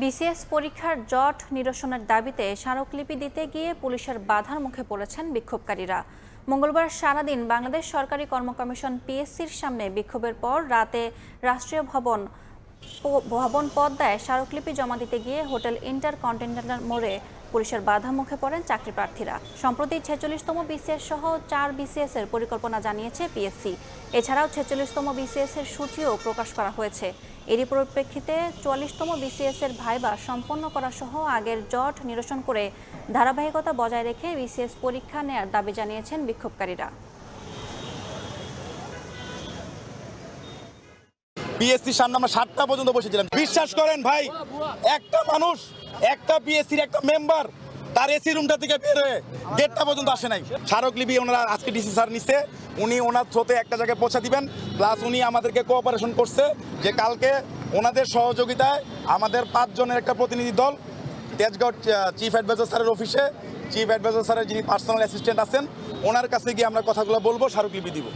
BCS পরীক্ষার জট নিরসনের দাবিতে স্মারকলিপি দিতে গিয়ে পুলিশের বাধার মুখে পড়েছেন বিক্ষোভকারীরা। মঙ্গলবার সারাদিন বাংলাদেশ সরকারি কর্ম কমিশন পিএসসির সামনে বিক্ষোভের পর রাতে রাষ্ট্রীয় ভবন পদ্মায় স্মারকলিপি জমা দিতে গিয়ে হোটেল ইন্টারকন্টিনেন্টাল মোড়ে পুলিশের বাধা মুখে পড়েন চাকরি প্রার্থীরা। সম্প্রতি 46তম বিসিএস সহ 4 বিসিএস এর পরিকল্পনা জানিয়েছে পিএসসি। এছাড়াও 46তম বিসিএস এর সূচিও প্রকাশ করা হয়েছে। এরই পরিপ্রেক্ষিতে 44তম বিসিএস এর ভাইবা সম্পন্ন করা সহ আগের জট নিরসন করে ধারাবাহিকতা বজায় রেখে বিসিএস পরীক্ষা নেয়ার দাবি জানিয়েছেন বিক্ষোভকারীরা। পিএসসির সামনে আমরা 7টা পর্যন্ত বসেছিলাম। বিশ্বাস করেন ভাই, একটা মানুষ, একটা পিএসসির একটা মেম্বার তার এসি রুমটা থেকে বের হয়ে গেটটা পর্যন্ত আসে নাই। স্মারকলিপি ওনারা আজকে ডিসি স্যার নিচ্ছে, উনি ওনার থ্রোতে একটা জায়গায় পৌঁছা দিবেন। প্লাস উনি আমাদেরকে কোঅপারেশন করছে যে কালকে ওনাদের সহযোগিতায় আমাদের 5 জনের একটা প্রতিনিধি দল তেজগাঁও চিফ অ্যাডভাইজার স্যারের অফিসে, চিফ অ্যাডভাইজার স্যারের যিনি পার্সোনাল অ্যাসিস্ট্যান্ট আছেন ওনার কাছে গিয়ে আমরা কথাগুলো বলবো, স্মারকলিপি দিব।